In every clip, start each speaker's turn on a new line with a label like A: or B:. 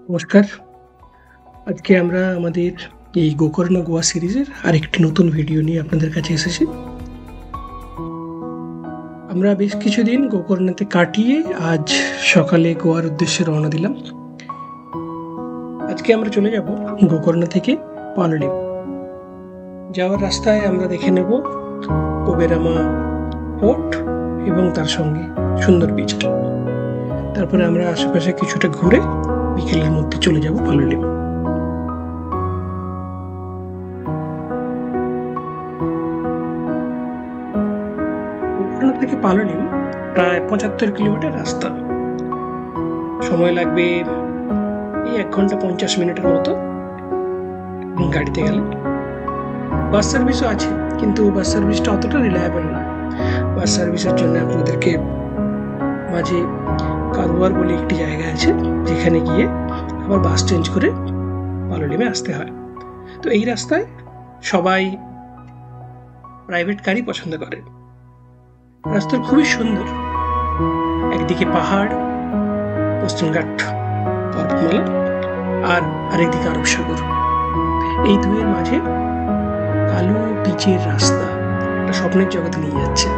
A: নমস্কার। আজকে আমরা আমাদের এই গোকর্ণ গোয়া সিরিজের আরেকটি নতুন ভিডিও নিয়ে আপনাদের কাছে এসেছি। আমরা বেশ কিছুদিন গোকর্ণতে কাটিয়ে আজ সকালে গোয়ার উদ্দেশ্যে রওনা দিলাম। আজকে আমরা চলে যাব গোকর্ণ থেকে পাললিম। যাওয়ার রাস্তায় আমরা দেখে নেব কোবেরামা পোর্ট এবং তার সঙ্গে সুন্দর বিচটা। তারপরে আমরা আশেপাশে কিছুটা ঘুরে বিকেলের মধ্যে চলে যাব পাললিম। গোকর্ণ থেকে পাললিম প্রায় ৭৫ কিলোমিটার রাস্তা। সময় লাগবে এই ১ ঘন্টা ৫০ মিনিটের মতো গাড়িতে গেলে। বাস সার্ভিসও আছে, কিন্তু বাস সার্ভিসটা অতটা রিলায়েবল নয়। বাস সার্ভিসের জন্য আপনাদেরকে মাঝে কারওয়ার বলে একটি জায়গা আছে, যেখানে গিয়ে আবার বাস চেঞ্জ করে পাললিমে আসতে হয়। তো এই রাস্তায় সবাই প্রাইভেট গাড়ি পছন্দ করে। রাস্তা খুবই সুন্দর, একদিকে পাহাড়, পশ্চিমঘাট পর্বতমালা, আর আরেকদিকে আরব সাগর। এই দুয়ের মাঝে কালো পিচের রাস্তা একটা স্বপ্নের জগতে নিয়ে যাচ্ছে।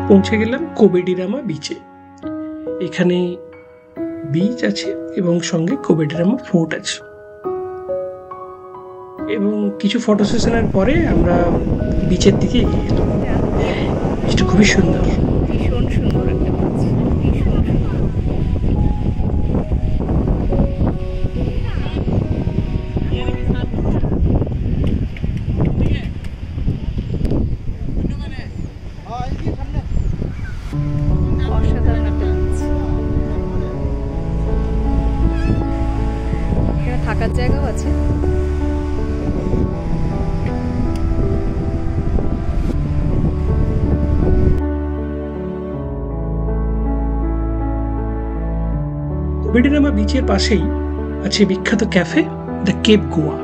A: পৌঁছে গেলাম কোবেডিরামা বিচে। এখানে বিচ আছে এবং সঙ্গে কোবেডিরামা ফোর্ট আছে। এবং কিছু ফটো সেশনের পরে আমরা বিচের দিকে এগিয়ে গেলাম। বিচটা খুবই সুন্দর।
B: ভীষণ সুন্দর একটা মাছ, ভীষণ সুন্দর। অসাধারণ একটা মাছ। এখানে থাকার জায়গাও আছে।
A: কোবেডিরামা বিচের পাশেই আছে বিখ্যাত ক্যাফে দ্য কেপ গোয়া,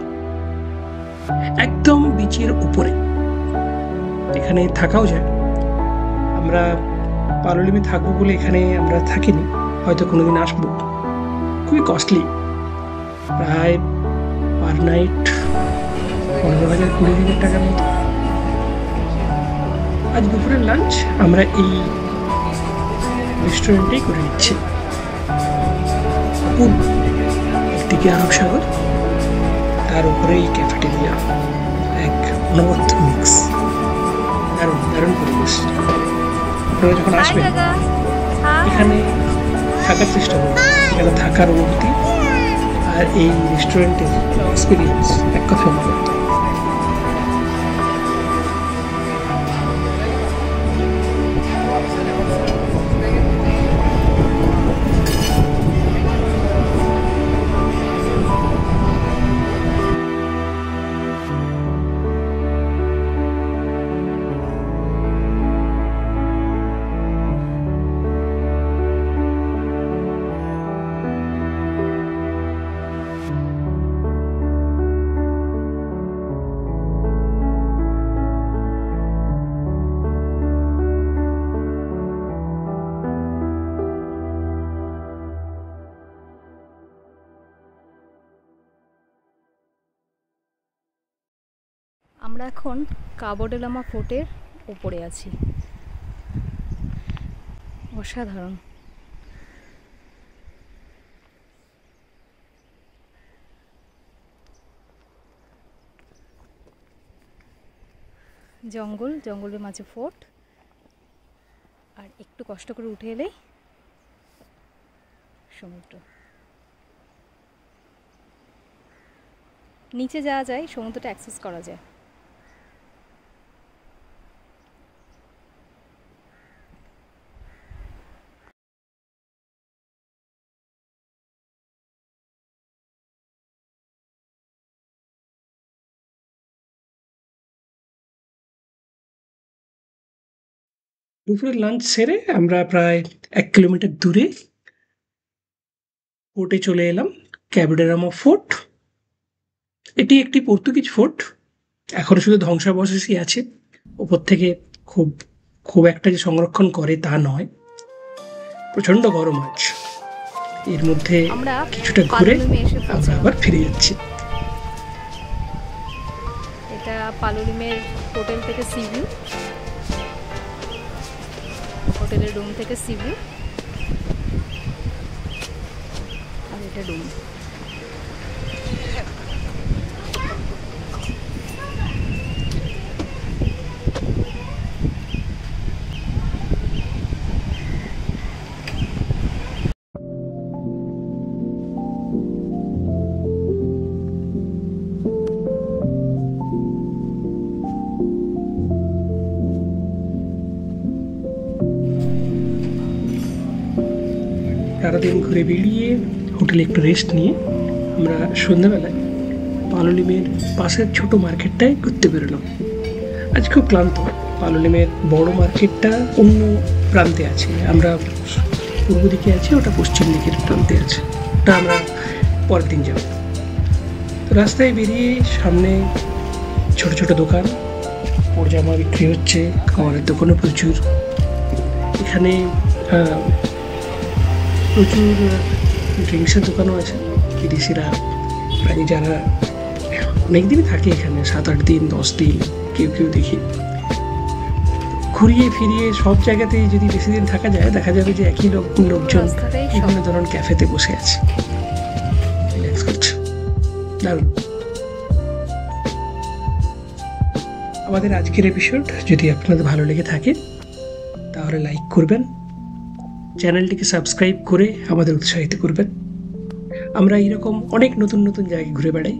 A: একদম বিচের উপরে। এখানে থাকাও যায়। আমরা পাললিমে থাকবো বলে এখানে আমরা থাকিনি, হয়তো কোনোদিন আসবো। খুবই কস্টলি, প্রায় পার নাইট ১৫,০০০-২০,০০০ টাকার মতো। আজ দুপুরের লাঞ্চ আমরা এই রেস্টুরেন্টেই করে নিচ্ছি। একদিকে আরব সাগর, তার উপরে এই ক্যাফেটেরিয়া, এক নর্থ মিক্স। দারুণ দারুণ পরিবেশ। আপনারা যখন আসবেন এখানে থাকার চেষ্টা করুন। এখানে থাকার অনুভূতি আর এই রেস্টুরেন্টের এক্সপিরিয়েন্স এক কথা বলতে।
B: আমরা এখন কাবোডেলামা ফোর্টের উপরে আছি। অসাধারণ। জঙ্গল, জঙ্গলের মাঝে ফোর্ট, আর একটু কষ্ট করে উঠে এলেই সমুদ্র। নিচে যাওয়া যায়, সমুদ্রটা অ্যাক্সেস করা যায়।
A: দুপুরের লাঞ্চ সেরে আমরা প্রায় 1 কিলোমিটার দূরে ফোর্টে চলে এলাম, ক্যাবডেরামা ফোর্ট। এটি একটি পর্তুগিজ ফোর্ট, এখনো শুধু ধ্বংসাবশেষই আছে। ওপর থেকে খুব খুব একটা যে সংরক্ষণ করে তা নয়। প্রচণ্ড গরম আজ, এর মধ্যে
B: আমরা
A: কিছুটা ঘুরে
B: পালুলিমে এসে
A: আমরা
B: পৌঁছালাম।
A: আবার ফিরে যাচ্ছি।
B: এটা পালুলিমের হোটেল থেকে সি ভিউ, হোটেলের রুম থেকে সি ভিউ, আর এটা রুম।
A: সারাদিন ঘুরে বেরিয়ে হোটেলে একটু রেস্ট নিয়ে আমরা সন্ধ্যাবেলায় পালুলিমের পাশের ছোট মার্কেটটায় ঘুরতে বেরোলাম। আজ খুব ক্লান্ত। পালুলিমের বড় মার্কেটটা অন্য প্রান্তে আছে, আমরা পূর্ব দিকে আছি, ওটা পশ্চিম দিকের প্রান্তে আছে, ওটা আমরা পরের দিন যাব। তো রাস্তায় বেরিয়ে সামনে ছোট ছোট দোকান, পরজামা বিক্রি হচ্ছে, খাবারের দোকানও প্রচুর। এখানে প্রচুর ড্রিঙ্কসের দোকানও আছে। বিদেশিরা প্রায় যারা অনেক দিনই থাকে এখানে, 7-8 দিন 10 দিন কেউ কেউ দেখি। ঘুরিয়ে ফিরিয়ে সব জায়গাতেই যদি বেশি দিন থাকা যায়, দেখা যাবে যে একই লোকজন
B: রাস্তাটাই সব।
A: বিভিন্ন ধরনের ক্যাফেতে বসে আছে, রিল্যাক্স করছে। দারুণ। আমাদের আজকের এপিসোড যদি আপনাদের ভালো লেগে থাকে তাহলে লাইক করবেন, চ্যানেলটিকে সাবস্ক্রাইব করে আমাদের উৎসাহিত করবেন। আমরা এইরকম অনেক নতুন নতুন জায়গায় ঘুরে বেড়াই,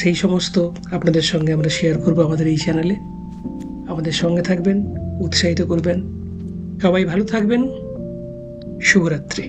A: সেই সমস্ত আপনাদের সঙ্গে আমরা শেয়ার করব আমাদের এই চ্যানেলে। আমাদের সঙ্গে থাকবেন, উৎসাহিত করবেন। সবাই ভালো থাকবেন। শুভরাত্রি।